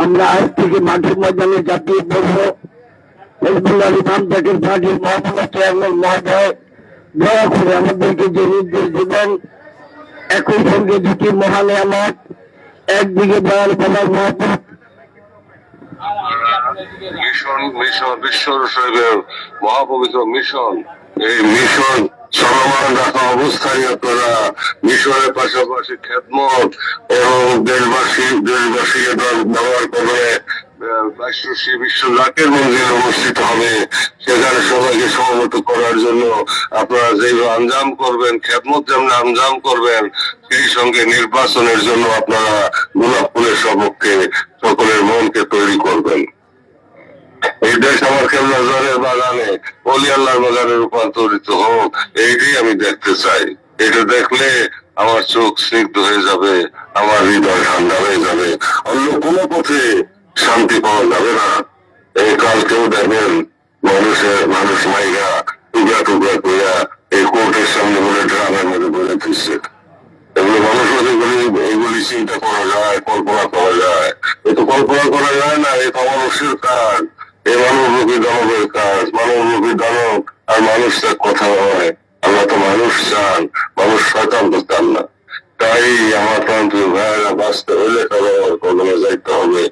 আমরা আজ থেকে মাঠের ময়দানে জাতীয় পড়ব। হিজবুল্লাহ ইমাম জাতীয় পার্টির মহামান্য চেয়ারম্যান মহোদয় দয়া করে আমাদেরকে যে নির্দেশ দেবেন, একই সঙ্গে দুটি মহানে আমার একদিকে বয়ান বলার মহব্বত বিশ্বের মহাপবিত্র মিশন, এই মিশন চলমান রাখা অবস্থায় আপনারা মিশনের পাশাপাশি খেদমত এবং দেশবাসী ব্যবহার করে বিশ্ব জাকের মন্দিরে অনুষ্ঠিত হবে। সেখানে সবাইকে সমবেত করার জন্য আপনারা যেভাবে আঞ্জাম করবেন, খেদমত যেমন আঞ্জাম করবেন, সেই সঙ্গে নির্বাচনের জন্য আপনারা গোলাপ ফুলের সপক্ষে সকলের মনকে তৈরি করবেন। এই দেশ আমার কেবলাজানের বাগানে, ওলি আল্লাহর বাগানে রূপান্তরিত হোক, এইটাই আমি দেখতে চাই। এটা দেখলে আমার চোখ স্নিগ্ধ হয়ে যাবে, আমার হৃদয় ঠান্ডা হয়ে যাবে। অন্য কোনো পথে শান্তি পাওয়া যাবে না। এই কালকেও দেখেন মানুষ মাইরা টুকরা টুকরা করিয়া এই কোর্টের সামনে বলে ড্রামের মধ্যে বলে দিচ্ছে। এগুলো মানুষ এইগুলি চিন্তা করা যায়, কল্পনা করা যায়। এ তো কল্পনা করা যায় না, এ তো মানুষের কাজ, এ মানবরূপী দানবের কাজ। মানবরূপী দানব আর মানুষ তার কথা হয়। আল্লাহ তো মানুষ চান, মানুষ শয়তান তো চান না। তাই আমার প্রান্তীয় ভাইয়েরা বাঁচতে হইলে তাদের কদমে যাইতে হবে।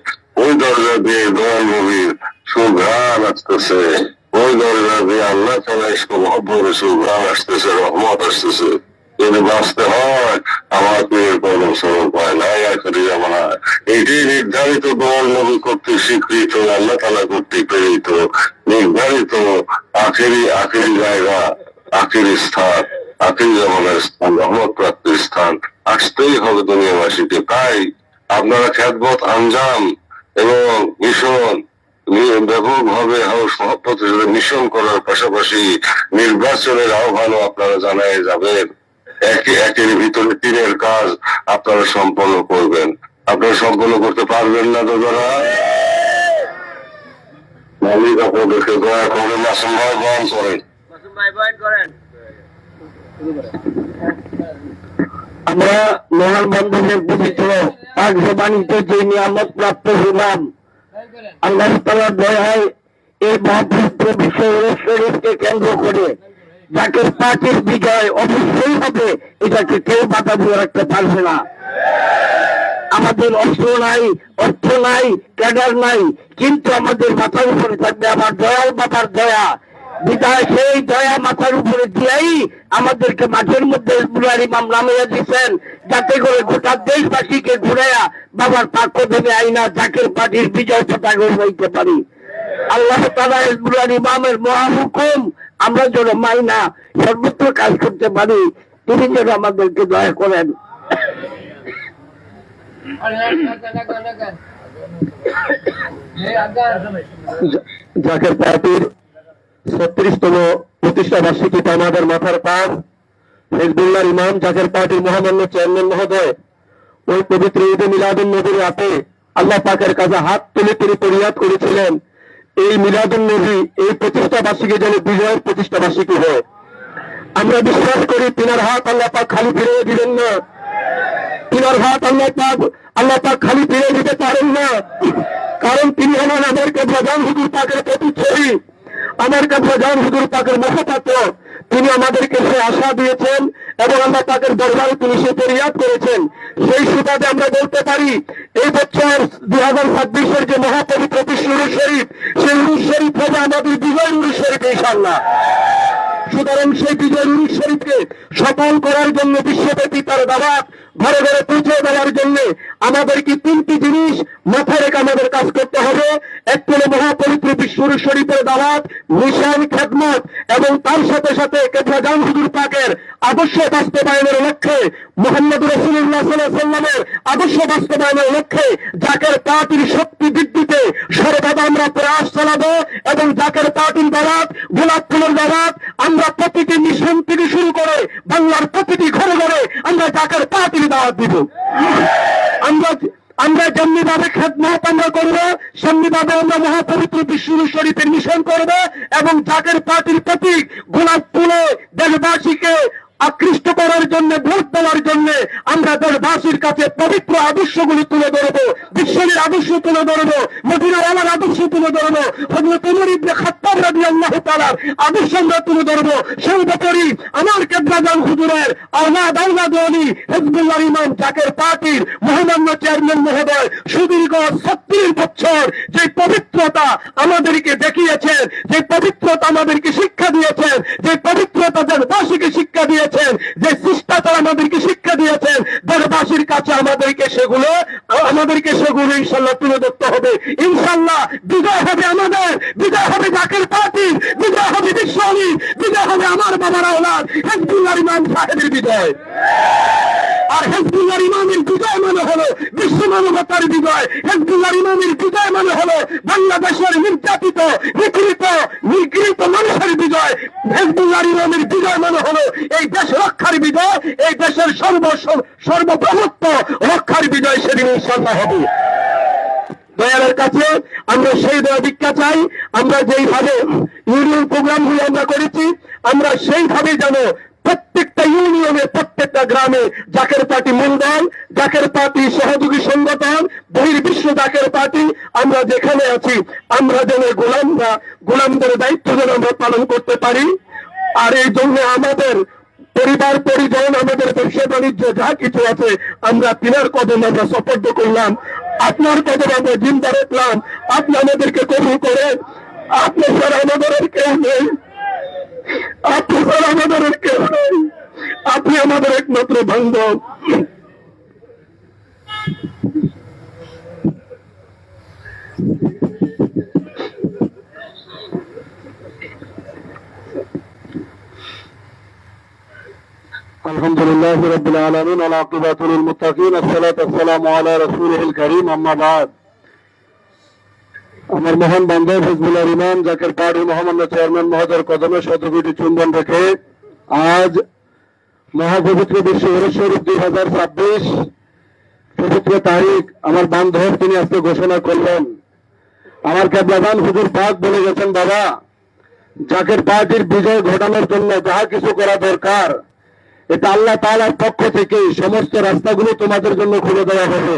ওই দরজা দিয়ে দয়াল নবীর সুঘ্রাণ আসতেছে, ওই দরজা দিয়ে আল্লাহ তাআলা ইশক মহব্বতের সুঘ্রাণ আসতেছে, রহমত আসতেছে। যদি বাঁচতে হয় আমার পীরের কদম সরল পায় নাই আখেরি জামানায়। এটাই নির্ধারিত দয়াল নবী কর্তৃক স্বীকৃত, আল্লাহ তাআলা কর্তৃক প্রেরিত নির্ধারিত আখেরি জায়গা আখির স্থান, আখির জামানের স্থান, রহমত প্রাপ্তির স্থান, আসতেই হবে দুনিয়াবাসীকে। তাই আপনারা খ্যাতবত আঞ্জাম এবং মিশন ব্যাপকভাবে সভাপতির সাথে মিশন করার পাশাপাশি নির্বাচনের আহ্বানও আপনারা জানাই যাবেন। একের ভিতরে তিনের কাজ আপনারা সম্পন্ন করবেন। আপনারা সম্পন্ন করতে পারবেন না তো যারা মালিক আপনাদেরকে দয়া করে মাসুম ভাই বহন করেন। আমরা মহান বন্ধনের পবিত্র পাক জবানিতে যে নিয়ামত প্রাপ্ত হইলাম, আল্লাহ তাআলার দয়ায় এই মহাপবিত্র শরীফকে কেন্দ্র করে জাকের পার্টির বিজয় অবশ্যই হবে, এটাকে কেউ বাধা দিয়ে রাখতে পারবে না। আমাদের অস্ত্র নাই, অর্থ নাই, ক্যাডার নাই, কিন্তু আমাদের মাথার উপরে থাকবে আমার দয়াল বাবার দয়া। বিদায় সেই দয়া মাথার উপরে দিয়েই আমাদেরকে মাঠের মধ্যে হিজবুল্লাহর ইমাম নামিয়ে দিচ্ছেন, যাতে করে গোটা দেশবাসীকে ঘুরাইয়া বাবার পাক্য দেবে আইনা জাকের পার্টির বিজয় পতাকা উড়াইতে পারি। আল্লাহ তাআলা হিজবুল্লাহর ইমামের মহাহুকুম আমরা যেন মাইনা সর্বত্র কাজ করতে পারি, তিনি যেন আমাদেরকে দয়া করেন। জাকের পার্টির 36তম প্রতিষ্ঠা বার্ষিকীতে আমাদের মাথার পার হিজবুল্লাহর ইমাম জাকের পার্টির মহামান্য চেয়ারম্যান মহোদয় ওই পবিত্র ঈদে মিলাদুন নবীর রাতে আল্লাহ পাকের কাছে হাত তুলে তিনি ফরিয়াদ করেছিলেন, এই মিলাদুন নবী এই প্রতিষ্ঠা বার্ষিকী যেন বিজয়ের প্রতিষ্ঠা বার্ষিকী হয়। আমরা বিশ্বাস করি তিনার হাত আল্লাহ পাক খালি ফিরিয়ে দিবেন না, তিনার হাত আল্লাহ পাক খালি ফিরিয়ে দিতে পারেন না, কারণ তিনি হলেন আমার কেবলাজান হুজুর পাকের প্রতিচ্ছবি, আমার কেবলাজান হুজুর পাকের মুখপাত্র। তিনি আমাদেরকে সে আশা দিয়েছেন এবং আল্লাহ পাকের দরবারে তিনি সে ফরিয়াদ করেছেন। সেই সুবাদে আমরা বলতে পারি এই বছর 2026-এর যে মহাপবিত্র বিশ্ব উরুস শরীফ, সেই উরুস শরীফ হবে আমাদের বিজয় উরুস শরীফ ইনশাআল্লাহ। সুতরাং সেই বিজয় উরুস শরীফকে সফল করার জন্য বিশ্বব্যাপী তার দাওয়াত ঘরে ঘরে পৌঁছে দেওয়ার জন্য আমাদেরকে 3টি জিনিস মাথায় রেখে আমাদের কাজ করতে হবে। একটি হলো মহাপবিত্র বিশ্ব উরুস শরীফের দাওয়াত, মিশন, খেদমত এবং তার সাথে সাথে কেবলাজান হুজুর পাকের আদর্শ বাস্তবায়নের লক্ষ্যে, মুহাম্মদ রাসূলুল্লাহ সাল্লাল্লাহু আলাইহি ওয়াসাল্লামের আদর্শ বাস্তবায়নের লক্ষ্যে জাকের পার্টির শক্তি বৃদ্ধিতে সর্বদা আমরা প্রয়াস চালাবো এবং জাকের পার্টির দাওয়াত, গোলাপ ফুলের দাওয়াত আমরা প্রতিটি মিশন থেকে শুরু করে বাংলার প্রতিটি ঘরে ঘরে আমরা জাকের পার্টির দাওয়াত দিব। আমরা যেমনি ভাবে খেদমত আমরা করবো, সেমনি ভাবে আমরা মহাপবিত্র বিশ্ব উরুস শরীফের মিশন করবো এবং জাকের পার্টির প্রতীক গোলাপ ফুলে দেশবাসীকে আকৃষ্ট করার জন্য, ভোট দেওয়ার জন্য আমরা দেশবাসীর কাছে পবিত্র আদর্শগুলি তুলে ধরবো, বিশ্বের আদর্শ তুলে ধরবো, মদিনার আমার আদর্শ তুলে ধরবো, হযরত ওমর ইবনে খাত্তাব রাদিয়াল্লাহু তাআলার আদর্শ আমরা তুলে ধরবো। সর্বোপরি আমার কেবলাজান হুজুরের আওলাদ ওলি হিজবুল্লাহর ইমাম জাকের পার্টির মহামান্য চেয়ারম্যান মহোদয় সুদীর্ঘ 36 বছর যে পবিত্রতা আমাদেরকে দেখিয়েছেন, যে পবিত্রতা আমাদেরকে শিক্ষা দিয়েছেন, যে পবিত্রতা দেশবাসীকে শিক্ষা দিয়েছেন, যে শিষ্টাচার আমাদেরকে শিক্ষা দিয়েছেন, দেশবাসীর কাছে আমাদেরকে সেগুলো ইনশাআল্লাহ তুলে ধরতে হবে। ইনশাআল্লাহ বিজয় হবে আমাদের, বিজয় হবে জাকের পার্টির, বিজয় হবে বিশ্ব আলী, বিজয় হবে আমার বাবার আওলাদ হিজবুল্লাহর ইমাম সাহেবের বিজয়। আর হিজবুল্লাহর ইমামের বিজয় মানে হলো বিশ্ব মানবতার বিজয়। হিজবুল্লাহর ইমামের বিজয় মানে হলো বাংলাদেশের নির্যাতিত, নিগৃহীত মানুষের বিজয়। হিজবুল্লাহর ইমামের বিজয় মানে হলো এই দেশ রক্ষার বিজয়, এই দেশের সর্বপ্রভুত্ব রক্ষার বিজয়। সেদিন ইনশাআল্লাহ হবে। দয়ালের কাছে আমরা সেই দয়া ভিক্ষা চাই, আমরা যেইভাবে ইউনিয়ন প্রোগ্রামগুলো আমরা করেছি, আমরা সেইভাবে যেন প্রত্যেকটা ইউনিয়নে, প্রত্যেকটা গ্রামে জাকের পার্টি মূলদল, জাকের পার্টি সহযোগী সংগঠন, বহির্বিশ্ব জাকের পার্টি আমরা যেখানে আছি আমরা যেন গোলামদের দায়িত্ব যেন আমরা পালন করতে পারি। আর এই জন্য আমাদের পরিবার পরিজন, আমাদের ব্যবসা বাণিজ্য যা কিছু আছে আমরা তিনার কদম আমরা সপর্দ করলাম, আপনার কদম আমরা জিন্দা রাখলাম। আপনি আমাদেরকে কবুল করেন। আপনি ছাড়া আমাদের কেউ নেই, আপনি ছাড়া আমাদের কেউ নেই, আপনি আমাদের একমাত্র বান্ধব। الحمد لله رب العالمين والعاقبة للمتقين الصلاة والسلام على رسوله الكريم أما بعد আমার মহান বান্ধব হিজবুল্লাহর ইমাম জাকের পার্টি মহামান্য চেয়ারম্যান মহোদয়ের কদমে শতকোটি চুম্বন রেখে আজ মহাপবিত্র বিশ্ব ওরস শরীফ 2026 পবিত্র তারিখ আমার বান্ধব তিনি আজকে ঘোষণা করলেন। আমার কেবলাদান হুজুর পাক বলে গেছেন, বাবা জাকের পার্টির বিজয় ঘটানোর জন্য যাহা কিছু করা দরকার এটা আল্লাহ তাআলার পক্ষ থেকে সমস্ত রাস্তাগুলো তোমাদের জন্য খুলে দেওয়া হবে।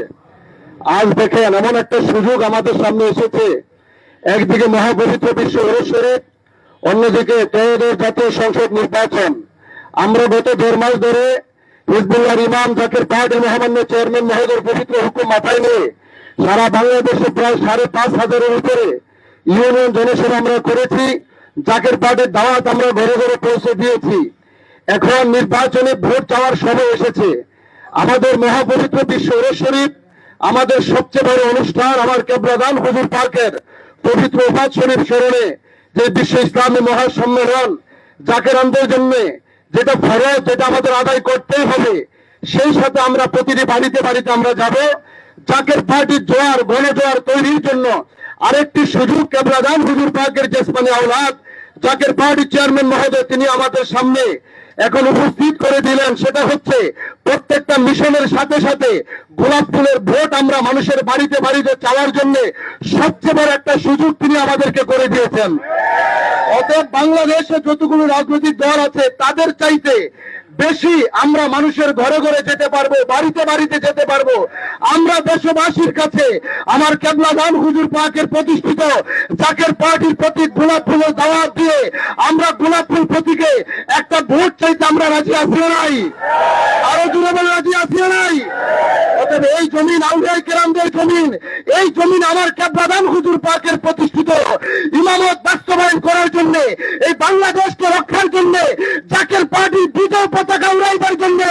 আজ দেখেন এমন একটা সুযোগ আমাদের সামনে এসেছে, একদিকে মহাপবিত্র বিশ্ব ওরস শরীফ, অন্যদিকে ত্রয়োদশ জাতীয় সংসদ নির্বাচন। আমরা গত 1.5 মাস ধরে হিজবুল্লাহর ইমাম জাকের পার্টির মহামান্য চেয়ারম্যান মহোদয়ের পবিত্র হুকুম মাথায় নিয়ে সারা বাংলাদেশে প্রায় 5,500-এর উপরে ইউনিয়ন জনসভা আমরা করেছি। জাকের পার্টির দাওয়াত আমরা ঘরে ঘরে পৌঁছে দিয়েছি। এখন নির্বাচনে ভোট চাওয়ার সময় এসেছে। আমাদের মহাপবিত্র বিশ্ব ওরস শরীফ আমাদের সবচেয়ে বড় অনুষ্ঠান। আমার কেবলাদান হুজুর পাকের পবিত্র ওফাত শরীফ স্মরণে যে বিশ্ব ইসলামী মহাসম্মেলন জাকের আনন্দের জন্য যেটা ফরজ, যেটা আমাদের আদায় করতেই হবে, সেই সাথে আমরা প্রতিটি বাড়িতে বাড়িতে আমরা যাব। জাকের পার্টির জোয়ার গণজোয়ার তৈরির জন্য আরেকটি সুযোগ কেবলাদান হুজুর পাকের জেসমানি আওলাদ জাকের পার্টির চেয়ারম্যান মহোদয় তিনি আমাদের সামনে এখন উপস্থিত করে দিলেন। সেটা হচ্ছে প্রত্যেকটা মিশনের সাথে সাথে গোলাপ ফুলের ভোট আমরা মানুষের বাড়িতে বাড়িতে চাওয়ার জন্য সবচেয়ে বড় একটা সুযোগ তিনি আমাদেরকে করে দিয়েছেন। অতএব বাংলাদেশে যতগুলো রাজনৈতিক দল আছে তাদের চাইতে বেশি আমরা মানুষের ঘরে ঘরে যেতে পারবো, বাড়িতে বাড়িতে যেতে পারবো। আমরা দেশবাসীর কাছে আমার কেবলাদান হুজুর পাকের প্রতিষ্ঠিত জাকের পার্টির প্রতীক গোলাপ ফুলের দাওয়াত দিয়ে আমরা গোলাপ ফুল প্রতীকে একটা ভোট চাইতে আমরা রাজি আছি নাই? আরো জোরে বলে রাজি আছি নাই? অতএব এই জমিন আউলিয়া কেরামদের জমিন, এই জমিন আমার কেবলাদান হুজুর পাকের প্রতিষ্ঠিত ইমামত বাস্তবায়ন করার জন্য, এই বাংলাদেশকে রক্ষার জন্য, জাকের পার্টির বিজয় পতাকা উড়াইবার জন্য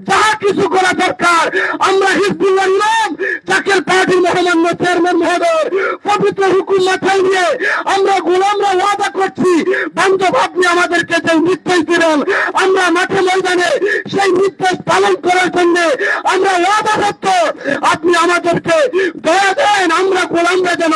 যাহা কিছু করা দরকার আমরা হিজবুল্লাহ ইমাম জাকের পার্টির মহামান্য চেয়ারম্যান মহোদয়ের পবিত্র হুকুম মাথায় নিয়ে আমরা গোলামরা ওয়াদা করছি, বান্ধব আপনি আমাদেরকে যে নির্দেশ দিলেন আমরা মাঠে ময়দানে সেই নির্দেশ পালন করার জন্য আমরা ওয়াদাবদ্ধ। আপনি আমাদেরকে দয়া দেন, আমরা গোলামরা যেন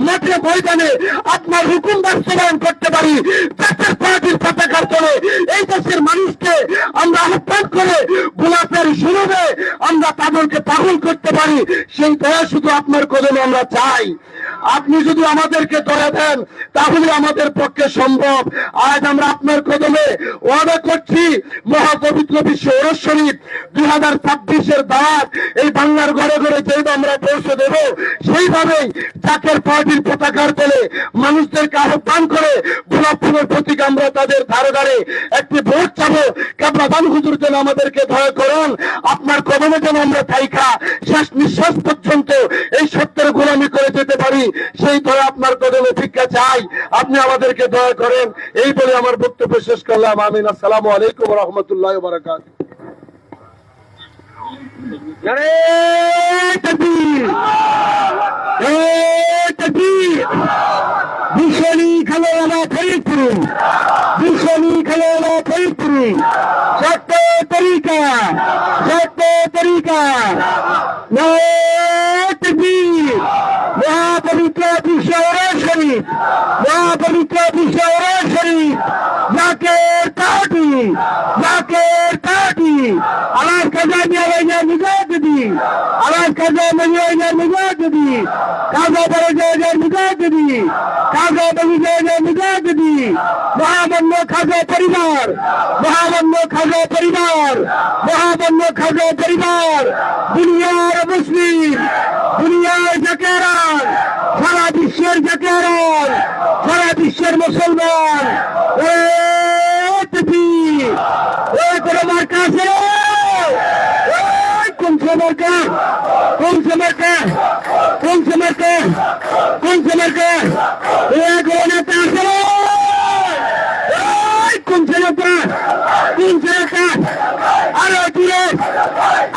মাঠে ময়দানে আপনার হুকুম বাস্তবায়ন করতে পারি। জাকের পার্টির পতাকার তলে এই দেশের মানুষকে আমরা আহ্বান করে গোলাপের সুরভে আমরা তাদেরকে পাগল করতে পারি, সেই দয়া শুধু আপনার কদমে আমরা চাই। আপনি যদি আমাদেরকে দয়া দেন তাহলে আমাদের পক্ষে সম্ভব। আজ আমরা আপনার কদমে ওয়াদা করছি, মহাপবিত্র বিশ্ব ওরস শরীফ 2026-এর দাওয়াত এই বাংলার ঘরে ঘরে যেভাবে আমরা পৌঁছে দেব, সেইভাবেই জাকের পার্টির পতাকার তলে মানুষদেরকে আহ্বান করে গোলাপ ফুলের প্রতীক আমরা তাদের ধারে ধারে একটি ভোট চাবো। কেবলাদান হুজুর যেন আমাদেরকে দয়া করুন, আপনার কদমে যেন আমরা থাইকা শেষ নিঃশ্বাস পর্যন্ত এই সত্যের গোলামি করে যেতে পারি, সেই দয়া আপনার কদমে ভিক্ষা চাই। আপনি আমাদেরকে দয়া করেন। এই বলে আমার বক্তব্য শেষ করলাম। আমিন। আসসালামু আলাইকুম ওয়া রাহমাতুল্লাহি ওয়া বারাকাতুহু। নারে তাকবীর, তাকবীর। বিশ্বনী খেলোয়াড়া ফরিদপুর, বিশ্বনী খেলোয়াড়া ফরিদপুর। সত্য তরিকা, সত্য তরিকা। নারে তাকবীর। মহাপবিত্র বিশ্ব ওরস শরীফ, মহাপবিত্র বিশ্ব ওরস শরীফ জাকের পার্টি, জাকের পার্টি। আলাস কাজা মিয়া মুজাহিদি, আলাস কাজা মিয়া মুজাহিদি, কাজা বড় মুজাহিদি, কাজা বড় মুজাহিদি। মহামান্য খাজা পরিবার, মহামান্য খাজা পরিবার, মহামান্য খাজা পরিবার। দুনিয়ার মুসলিম, দুনিয়ার জাকেরান, সারা বিশ্বের জাকেরান, সারা বিশ্বের মুসলমান। ওই কোন মার্কা আছে? কোন সে মার্কা? কোন সে মার্কা? কোন সে মার্কা? কোন সে মার্কা? কোন নেতা আছে? কোন সে নেতা? কোন সে নেতা? আরো জুড়ে,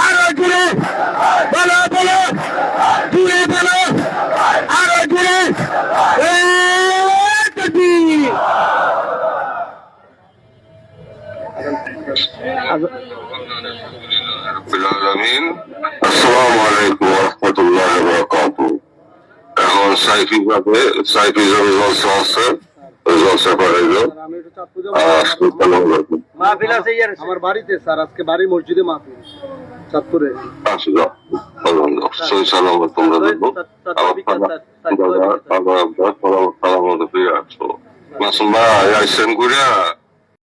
আরো জুড়ে বলো, বলো জুড়ে বলো, আরো জুড়ে। তাকবীর। রব্বিল আলামিন। আসসালামু আলাইকুম ওয়া রাহমাতুল্লাহি ওয়া বারাকাতুহু। এখন সাইফি যাবে, সাইফি যাবে জলসা আছে, ওই জলসা করাইলো। আসসালামু আলাইকুম। মাহফিল আছে ইয়ার আমার বাড়িতে স্যার, আজকে বাড়ি মসজিদে মাহফিল চাঁদপুরে। আসসালাম। আলহামদুলিল্লাহ। সই সালামত তোমরা দেখো। সালামত পেয়ে আছো। মাসুম ভাই আইসেন ঘুরিয়া